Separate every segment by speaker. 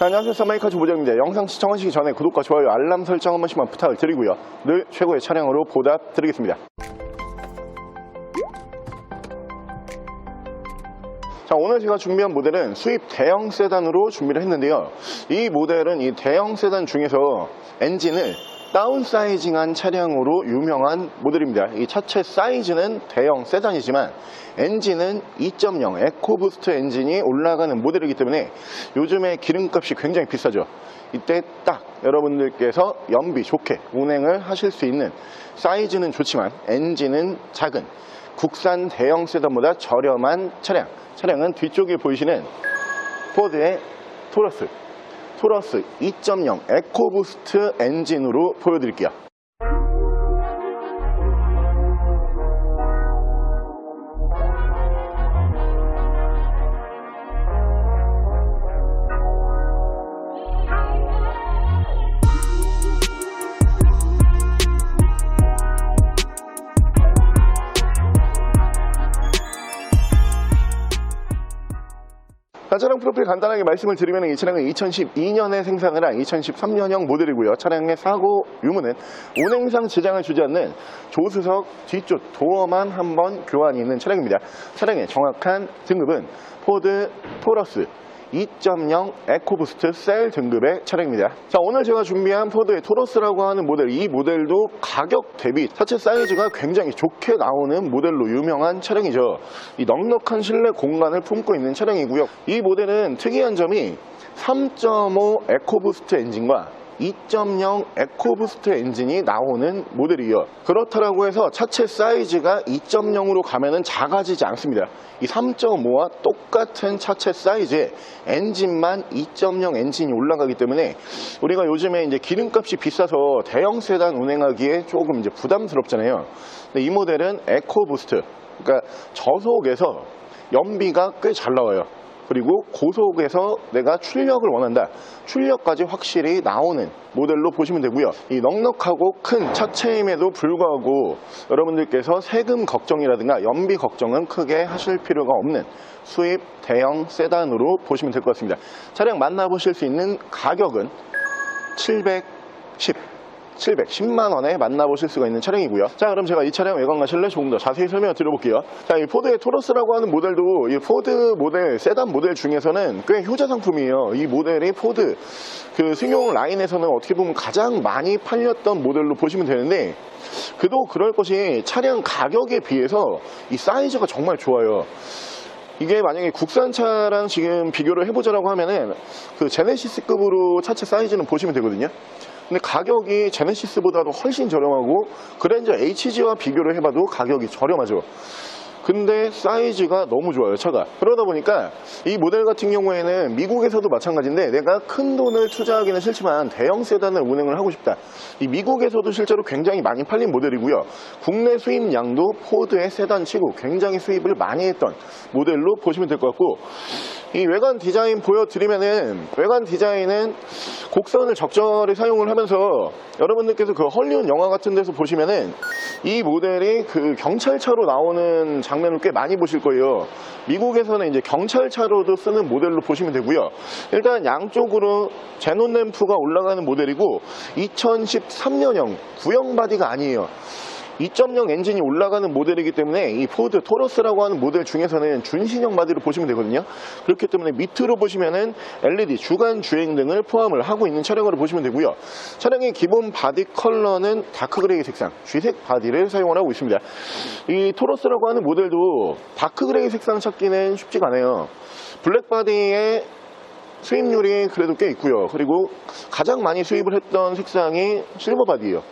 Speaker 1: 안녕하세요. 썬마이카 조보정입니다. 영상 시청하시기 전에 구독과 좋아요, 알람 설정 한 번씩만 부탁을 드리고요. 늘 최고의 차량으로 보답드리겠습니다. 자, 오늘 제가 준비한 모델은 수입 대형 세단으로 준비를 했는데요. 이 모델은 이 대형 세단 중에서 엔진을 다운사이징한 차량으로 유명한 모델입니다. 이 차체 사이즈는 대형 세단이지만 엔진은 2.0 에코부스트 엔진이 올라가는 모델이기 때문에 요즘에 기름값이 굉장히 비싸죠. 이때 딱 여러분들께서 연비 좋게 운행을 하실 수 있는, 사이즈는 좋지만 엔진은 작은 국산 대형 세단보다 저렴한 차량은 뒤쪽에 보이시는 포드의 토러스 2.0 에코부스트 엔진으로 보여드릴게요. 차량 프로필 간단하게 말씀을 드리면 이 차량은 2012년에 생산을 한 2013년형 모델이고요. 차량의 사고 유무는 운행상 지장을 주지 않는 조수석 뒤쪽 도어만 한번 교환이 있는 차량입니다. 차량의 정확한 등급은 포드 토러스 2.0 에코부스트 셀 등급의 차량입니다. 자, 오늘 제가 준비한 포드의 토러스라고 하는 모델, 이 모델도 가격 대비 차체 사이즈가 굉장히 좋게 나오는 모델로 유명한 차량이죠. 이 넉넉한 실내 공간을 품고 있는 차량이고요. 이 모델은 특이한 점이 3.5 에코부스트 엔진과 2.0 에코부스트 엔진이 나오는 모델이에요. 그렇다고 해서 차체 사이즈가 2.0으로 가면은 작아지지 않습니다. 이 3.5와 똑같은 차체 사이즈에 엔진만 2.0 엔진이 올라가기 때문에 우리가 요즘에 이제 기름값이 비싸서 대형 세단 운행하기에 조금 이제 부담스럽잖아요. 근데 이 모델은 에코부스트, 그러니까 저속에서 연비가 꽤 잘 나와요. 그리고 고속에서 내가 출력을 원한다, 출력까지 확실히 나오는 모델로 보시면 되고요. 이 넉넉하고 큰 차체임에도 불구하고 여러분들께서 세금 걱정이라든가 연비 걱정은 크게 하실 필요가 없는 수입 대형 세단으로 보시면 될 것 같습니다. 차량 만나보실 수 있는 가격은 710만 원에 만나보실 수가 있는 차량이고요. 자, 그럼 제가 이 차량 외관과 실내 조금 더 자세히 설명을 드려볼게요. 자, 이 포드의 토러스라고 하는 모델도 이 포드 모델, 세단 모델 중에서는 꽤 효자 상품이에요. 이 모델이 포드 그 승용 라인에서는 어떻게 보면 가장 많이 팔렸던 모델로 보시면 되는데, 그도 그럴 것이 차량 가격에 비해서 이 사이즈가 정말 좋아요. 이게 만약에 국산차랑 지금 비교를 해보자라고 하면은 그 제네시스급으로 차체 사이즈는 보시면 되거든요. 근데 가격이 제네시스보다도 훨씬 저렴하고 그랜저 HG와 비교를 해봐도 가격이 저렴하죠. 근데 사이즈가 너무 좋아요, 차가. 그러다 보니까 이 모델 같은 경우에는 미국에서도 마찬가지인데, 내가 큰 돈을 투자하기는 싫지만 대형 세단을 운행을 하고 싶다, 이 미국에서도 실제로 굉장히 많이 팔린 모델이고요. 국내 수입량도 포드의 세단치고 굉장히 수입을 많이 했던 모델로 보시면 될 것 같고, 이 외관 디자인 보여드리면은, 외관 디자인은 곡선을 적절히 사용을 하면서 여러분들께서 그 헐리우드 영화 같은 데서 보시면은 이 모델이 그 경찰차로 나오는 장면을 꽤 많이 보실 거예요. 미국에서는 이제 경찰차로도 쓰는 모델로 보시면 되고요. 일단 양쪽으로 제논 램프가 올라가는 모델이고 2013년형 구형 바디가 아니에요. 2.0 엔진이 올라가는 모델이기 때문에 이 포드 토러스라고 하는 모델 중에서는 준신형 바디로 보시면 되거든요. 그렇기 때문에 밑으로 보시면은 LED 주간 주행등을 포함을 하고 있는 차량으로 보시면 되고요. 차량의 기본 바디 컬러는 다크 그레이 색상, 쥐색 바디를 사용을 하고 있습니다. 이 토러스라고 하는 모델도 다크 그레이 색상 찾기는 쉽지가 않아요. 블랙 바디에 수입률이 그래도 꽤 있고요. 그리고 가장 많이 수입을 했던 색상이 실버 바디예요.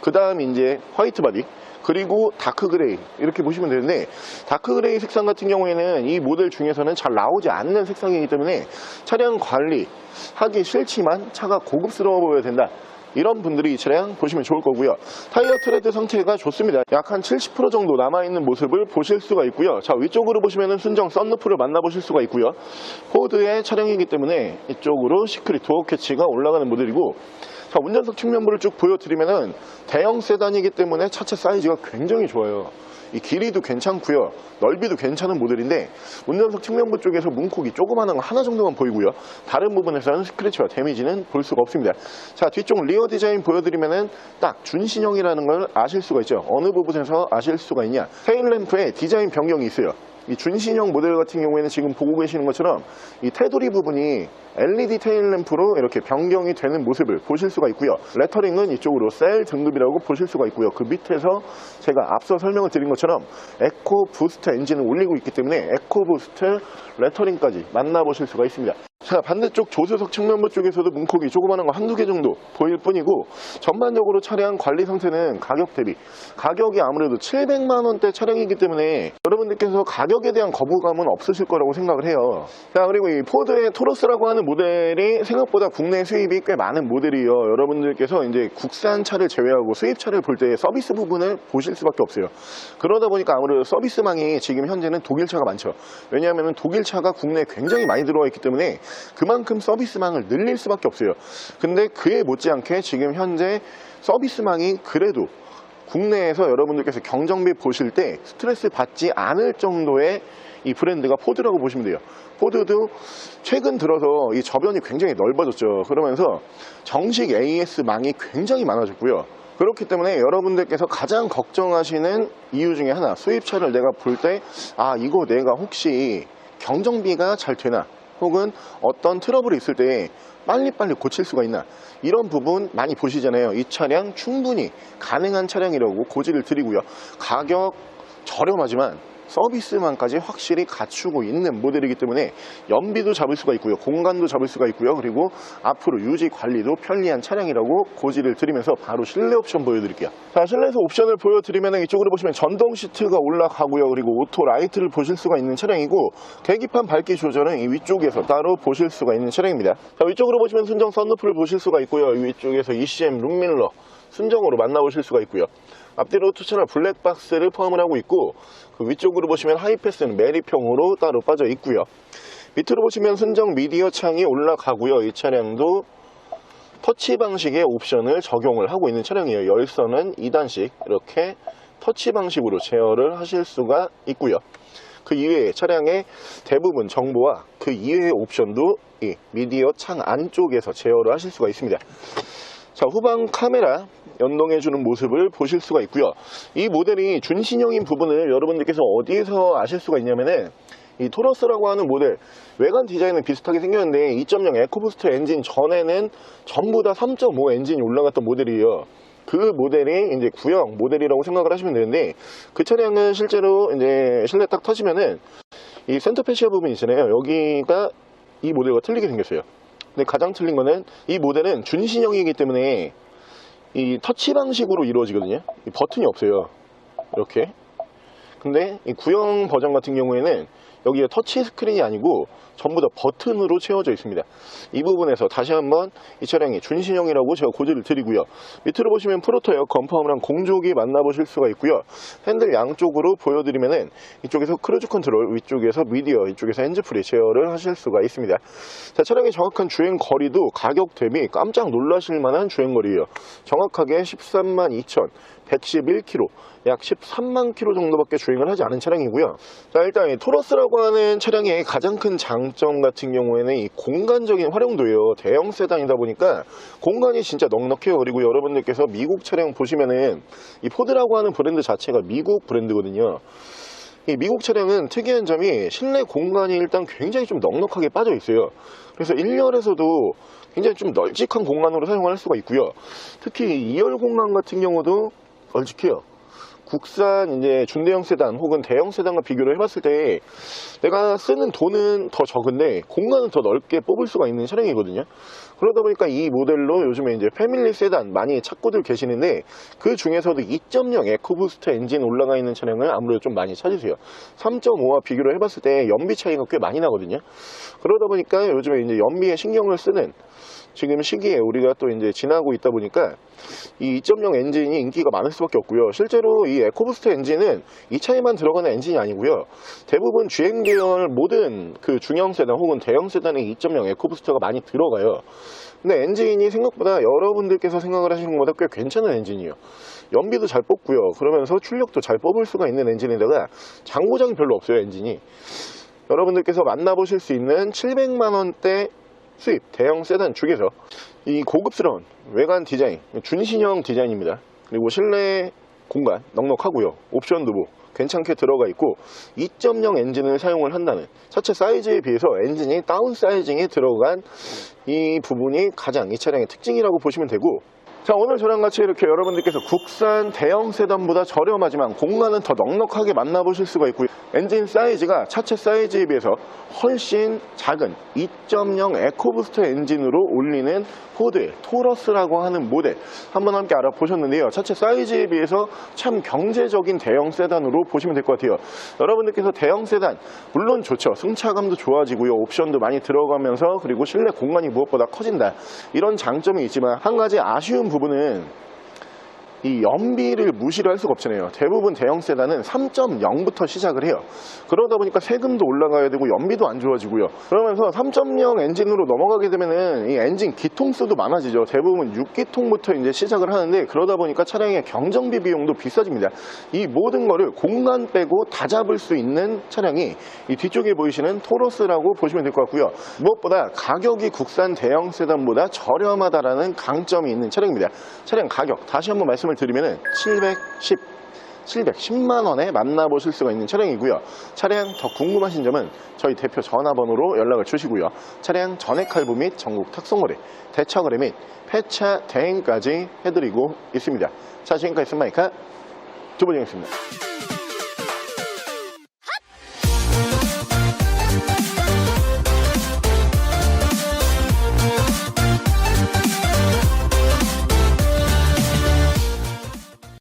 Speaker 1: 그 다음 이제 화이트 바디, 그리고 다크 그레이, 이렇게 보시면 되는데, 다크 그레이 색상 같은 경우에는 이 모델 중에서는 잘 나오지 않는 색상이기 때문에 차량 관리 하기 싫지만 차가 고급스러워 보여야 된다, 이런 분들이 이 차량 보시면 좋을 거고요. 타이어 트레드 상태가 좋습니다. 약 한 70% 정도 남아있는 모습을 보실 수가 있고요. 자, 위쪽으로 보시면은 순정 썬루프를 만나보실 수가 있고요. 포드의 차량이기 때문에 이쪽으로 시크릿 도어 캐치가 올라가는 모델이고, 자, 운전석 측면부를 쭉 보여드리면은 대형 세단이기 때문에 차체 사이즈가 굉장히 좋아요. 이 길이도 괜찮고요, 넓이도 괜찮은 모델인데 운전석 측면부 쪽에서 문콕이 조그마한 거 하나 정도만 보이고요, 다른 부분에서는 스크래치와 데미지는 볼 수가 없습니다. 자, 뒤쪽 리어 디자인 보여드리면은 딱 준신형이라는 걸 아실 수가 있죠. 어느 부분에서 아실 수가 있냐, 테일램프에 디자인 변경이 있어요. 이 준신형 모델 같은 경우에는 지금 보고 계시는 것처럼 이 테두리 부분이 LED 테일램프로 이렇게 변경이 되는 모습을 보실 수가 있고요. 레터링은 이쪽으로 셀 등급이라고 보실 수가 있고요. 그 밑에서 제가 앞서 설명을 드린 것처럼 에코 부스트 엔진을 올리고 있기 때문에 에코 부스트 레터링까지 만나보실 수가 있습니다. 자, 반대쪽 조수석 측면부 쪽에서도 문콕이 조그마한 거 한두 개 정도 보일 뿐이고, 전반적으로 차량 관리 상태는 가격 대비, 가격이 아무래도 700만원대 차량이기 때문에 여러분들께서 가격에 대한 거부감은 없으실 거라고 생각을 해요. 자, 그리고 이 포드의 토러스라고 하는 모델이 생각보다 국내 수입이 꽤 많은 모델이에요. 여러분들께서 이제 국산 차를 제외하고 수입차를 볼 때 서비스 부분을 보실 수밖에 없어요. 그러다 보니까 아무래도 서비스망이 지금 현재는 독일차가 많죠. 왜냐하면 독일차가 국내에 굉장히 많이 들어와 있기 때문에 그만큼 서비스망을 늘릴 수밖에 없어요. 근데 그에 못지않게 지금 현재 서비스망이 그래도 국내에서 여러분들께서 경정비 보실 때 스트레스 받지 않을 정도의 이 브랜드가 포드라고 보시면 돼요. 포드도 최근 들어서 이 저변이 굉장히 넓어졌죠. 그러면서 정식 AS망이 굉장히 많아졌고요. 그렇기 때문에 여러분들께서 가장 걱정하시는 이유 중에 하나, 수입차를 내가 볼 때 이거 내가 혹시 경정비가 잘 되나, 혹은 어떤 트러블이 있을 때 빨리빨리 고칠 수가 있나, 이런 부분 많이 보시잖아요. 이 차량 충분히 가능한 차량이라고 고지를 드리고요. 가격 저렴하지만 서비스만까지 확실히 갖추고 있는 모델이기 때문에 연비도 잡을 수가 있고요, 공간도 잡을 수가 있고요, 그리고 앞으로 유지 관리도 편리한 차량이라고 고지를 드리면서 바로 실내 옵션 보여드릴게요. 자, 실내에서 옵션을 보여드리면 이쪽으로 보시면 전동 시트가 올라가고요, 그리고 오토 라이트를 보실 수가 있는 차량이고, 계기판 밝기 조절은 이 위쪽에서 따로 보실 수가 있는 차량입니다. 자, 위쪽으로 보시면 순정 썬루프를 보실 수가 있고요, 이 위쪽에서 ECM 룸밀러 순정으로 만나보실 수가 있고요. 앞뒤로 투처널 블랙박스를 포함을 하고 있고, 그 위쪽으로 보시면 하이패스는 매립형으로 따로 빠져 있고요. 밑으로 보시면 순정 미디어 창이 올라가고요. 이 차량도 터치 방식의 옵션을 적용을 하고 있는 차량이에요. 열선은 2단식 이렇게 터치 방식으로 제어를 하실 수가 있고요. 그 이외에 차량의 대부분 정보와 그 이외의 옵션도 이 미디어 창 안쪽에서 제어를 하실 수가 있습니다. 자, 후방 카메라 연동해주는 모습을 보실 수가 있고요. 이 모델이 준신형인 부분을 여러분들께서 어디에서 아실 수가 있냐면은, 이 토러스라고 하는 모델 외관 디자인은 비슷하게 생겼는데 2.0 에코부스트 엔진 전에는 전부 다 3.5 엔진이 올라갔던 모델이에요. 그 모델이 이제 구형 모델이라고 생각을 하시면 되는데, 그 차량은 실제로 이제 실내 딱 터지면은 이 센터 패시아 부분 있잖아요. 여기가 이 모델과 틀리게 생겼어요. 근데 가장 틀린 거는 이 모델은 준신형이기 때문에 이 터치 방식으로 이루어지거든요. 이 버튼이 없어요. 이렇게. 근데 이 구형 버전 같은 경우에는 여기에 터치 스크린이 아니고 전부 다 버튼으로 채워져 있습니다. 이 부분에서 다시 한번 이 차량이 준신형이라고 제가 고지를 드리고요. 밑으로 보시면 프로토 에어컨 포함한 공조기 만나보실 수가 있고요. 핸들 양쪽으로 보여드리면은 이쪽에서 크루즈 컨트롤, 위쪽에서 미디어, 이쪽에서 핸즈프리 제어를 하실 수가 있습니다. 자, 차량의 정확한 주행 거리도 가격 대비 깜짝 놀라실 만한 주행 거리예요. 정확하게 132,111km, 약 13만 km 정도밖에 주행을 하지 않은 차량이고요. 자, 일단 이 토러스라고 하는 차량의 가장 큰 장점 같은 경우에는 이 공간적인 활용도예요. 대형 세단이다 보니까 공간이 진짜 넉넉해요. 그리고 여러분들께서 미국 차량 보시면은 이 포드라고 하는 브랜드 자체가 미국 브랜드거든요. 이 미국 차량은 특이한 점이 실내 공간이 일단 굉장히 좀 넉넉하게 빠져 있어요. 그래서 1열에서도 굉장히 좀 널찍한 공간으로 사용할 수가 있고요. 특히 2열 공간 같은 경우도 널찍해요. 국산 이제 중대형 세단 혹은 대형 세단과 비교를 해봤을 때 내가 쓰는 돈은 더 적은데 공간은 더 넓게 뽑을 수가 있는 차량이거든요. 그러다 보니까 이 모델로 요즘에 이제 패밀리 세단 많이 찾고들 계시는데, 그 중에서도 2.0 에코부스트 엔진 올라가 있는 차량을 아무래도 좀 많이 찾으세요. 3.5와 비교를 해봤을 때 연비 차이가 꽤 많이 나거든요. 그러다 보니까 요즘에 이제 연비에 신경을 쓰는 지금 시기에 우리가 또 이제 지나고 있다 보니까 이 2.0 엔진이 인기가 많을 수밖에 없고요. 실제로 이 이 에코부스트 엔진은 이 차에만 들어가는 엔진이 아니고요. 대부분 GM 계열 모든 그 중형 세단 혹은 대형 세단에 2.0 에코부스트가 많이 들어가요. 근데 엔진이 생각보다 여러분들께서 생각을 하시는 것보다 꽤 괜찮은 엔진이에요. 연비도 잘 뽑고요. 그러면서 출력도 잘 뽑을 수가 있는 엔진에다가 장고장이 별로 없어요, 엔진이. 여러분들께서 만나보실 수 있는 700만원대 수입 대형 세단 중에서 이 고급스러운 외관 디자인, 준신형 디자인입니다. 그리고 실내 공간 넉넉하고요. 옵션도 뭐 괜찮게 들어가 있고 2.0 엔진을 사용을 한다는 차체 사이즈에 비해서 엔진이 다운 사이징에 들어간 이 부분이 가장 이 차량의 특징이라고 보시면 되고, 자, 오늘 저랑 같이 이렇게 여러분들께서 국산 대형 세단보다 저렴하지만 공간은 더 넉넉하게 만나보실 수가 있고요. 엔진 사이즈가 차체 사이즈에 비해서 훨씬 작은 2.0 에코부스트 엔진으로 올리는 포드의 토러스라고 하는 모델 한번 함께 알아보셨는데요. 차체 사이즈에 비해서 참 경제적인 대형 세단으로 보시면 될 것 같아요. 여러분들께서 대형 세단 물론 좋죠. 승차감도 좋아지고요. 옵션도 많이 들어가면서 그리고 실내 공간이 무엇보다 커진다. 이런 장점이 있지만 한 가지 아쉬운 부분은 이 연비를 무시를 할 수가 없잖아요. 대부분 대형 세단은 3.0부터 시작을 해요. 그러다 보니까 세금도 올라가야 되고 연비도 안 좋아지고요. 그러면서 3.0 엔진으로 넘어가게 되면은 이 엔진 기통수도 많아지죠. 대부분 6기통부터 이제 시작을 하는데 그러다 보니까 차량의 경정비 비용도 비싸집니다. 이 모든 거를 공간 빼고 다 잡을 수 있는 차량이 이 뒤쪽에 보이시는 토러스라고 보시면 될 것 같고요. 무엇보다 가격이 국산 대형 세단보다 저렴하다라는 강점이 있는 차량입니다. 차량 가격 다시 한번 말씀을 드리면은 710만 원에 만나보실 수가 있는 차량이고요. 차량 더 궁금하신 점은 저희 대표 전화번호로 연락을 주시고요. 차량 전액 할부 및 전국 탁송거래, 대차 거래 및 폐차 대행까지 해드리고 있습니다. 자, 지금까지 스마이카 두번이었습니다.